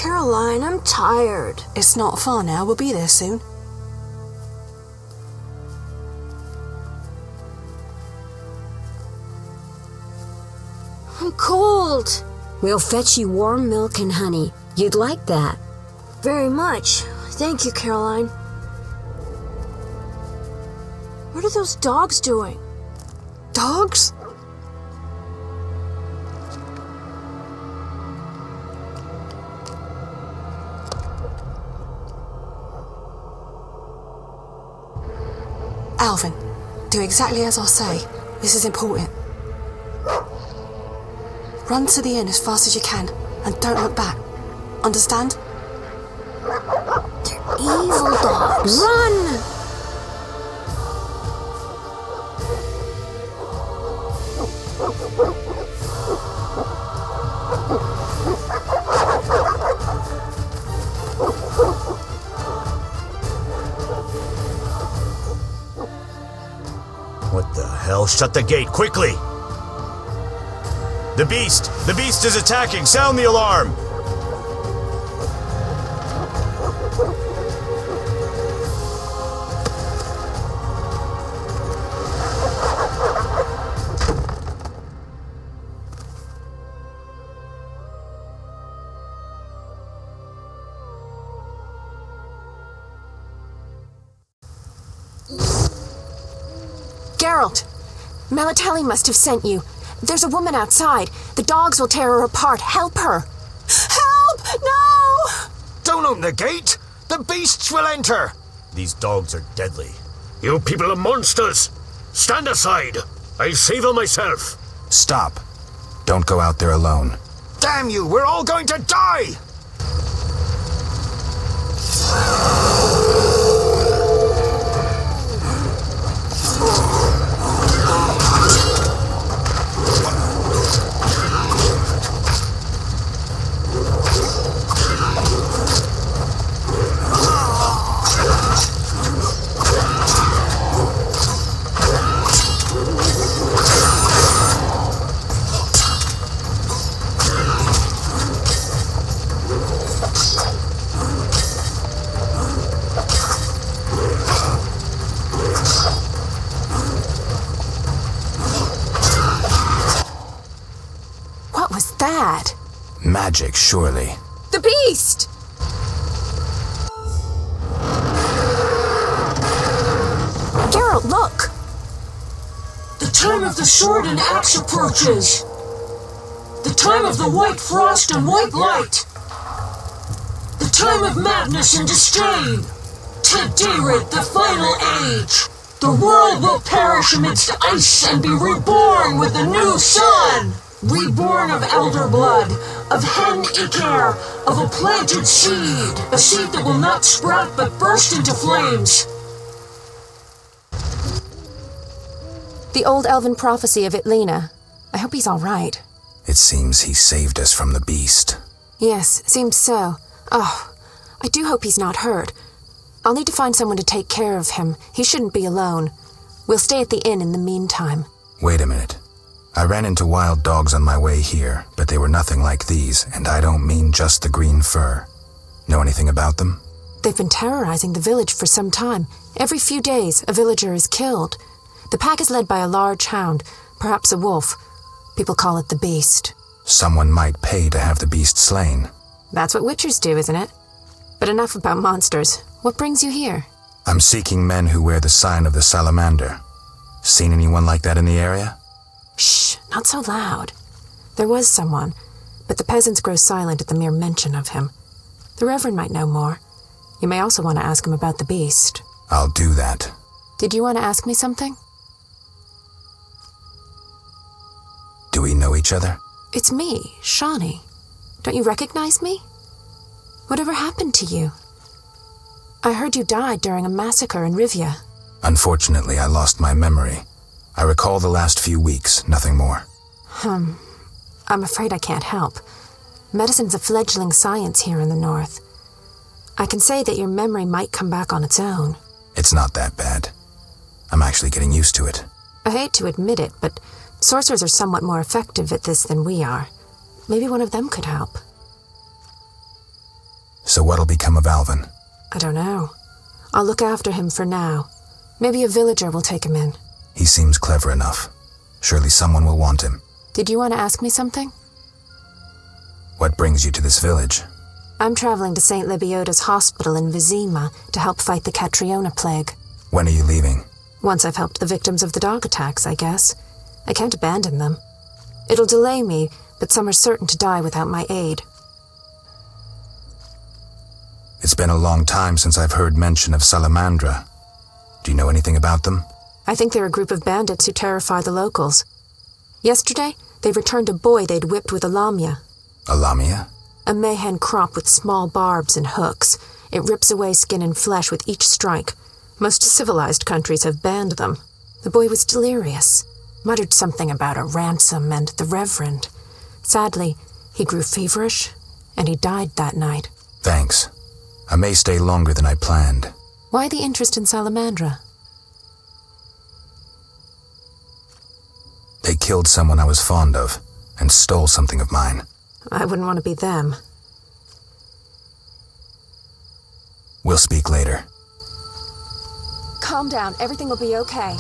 L: Caroline, I'm tired. It's not far now. We'll be there soon. I'm cold.
M: We'll fetch you warm milk and honey. You'd like that.
L: Very much. Thank you, Caroline. What are those dogs doing? Dogs? Alvin, do exactly as I say. This is important. Run to the inn as fast as you can, and don't look back. Understand?
M: They're evil dogs. Run!
G: What the hell? Shut the gate, quickly! The beast! The beast is attacking! Sound the alarm!
L: Geralt! Melitele must have sent you. There's a woman outside. The dogs will tear her apart. Help her. Help! No!
N: Don't open the gate! The beasts will enter! These dogs are deadly.
O: You people are monsters! Stand aside! I'll save her myself!
B: Stop. Don't go out there alone.
N: Damn you! We're all going to die!
L: What was that?
B: Magic, surely.
L: The beast! Geralt, look!
P: The time of the sword and axe approaches. The time of the white frost and white light. The time of madness and disdain. Tedireth, the final age. The world will perish amidst ice and be reborn with a new sun. Reborn of elder blood, of hen Iker, of a planted seed. A seed that will not sprout but burst into flames.
L: The old elven prophecy of Itlena. I hope he's all right.
B: It seems he saved us from the beast.
L: Yes, seems so. Oh, I do hope he's not hurt. I'll need to find someone to take care of him. He shouldn't be alone. We'll stay at the inn in the meantime.
B: Wait a minute. I ran into wild dogs on my way here, but they were nothing like these, and I don't mean just the green fur. Know anything about them?
L: They've been terrorizing the village for some time. Every few days, a villager is killed. The pack is led by a large hound, perhaps a wolf. People call it the Beast.
B: Someone might pay to have the beast slain.
L: That's what witchers do, isn't it? But enough about monsters. What brings you here?
B: I'm seeking men who wear the sign of the salamander. Seen anyone like that in the area?
L: Shh, not so loud. There was someone, but the peasants grow silent at the mere mention of him. The Reverend might know more. You may also want to ask him about the beast.
B: I'll do that.
L: Did you want to ask me something?
B: Do we know each other?
L: It's me, Shani. Don't you recognize me? Whatever happened to you? I heard you died during a massacre in Rivia.
B: Unfortunately, I lost my memory. I recall the last few weeks, nothing more.
L: I'm afraid I can't help. Medicine's a fledgling science here in the north. I can say that your memory might come back on its own.
B: It's not that bad. I'm actually getting used to it.
L: I hate to admit it, but sorcerers are somewhat more effective at this than we are. Maybe one of them could help.
B: So what'll become of Alvin?
L: I don't know. I'll look after him for now. Maybe a villager will take him in.
B: He seems clever enough. Surely someone will want him.
L: Did you want to ask me something?
B: What brings you to this village?
L: I'm traveling to St. Lebioda's hospital in Vizima to help fight the Catriona plague.
B: When are you leaving?
L: Once I've helped the victims of the dog attacks, I guess. I can't abandon them. It'll delay me, but some are certain to die without my aid.
B: It's been a long time since I've heard mention of Salamandra. Do you know anything about them?
L: I think they're a group of bandits who terrify the locals. Yesterday, they returned a boy they'd whipped with a lamia.
B: A lamia?
L: A mayhen crop with small barbs and hooks. It rips away skin and flesh with each strike. Most civilized countries have banned them. The boy was delirious, muttered something about a ransom and the Reverend. Sadly, he grew feverish, and he died that night.
B: Thanks. I may stay longer than I planned.
L: Why the interest in Salamandra?
B: They killed someone I was fond of, and stole something of mine.
L: I wouldn't want to be them.
B: We'll speak later.
L: Calm down. Everything will be okay.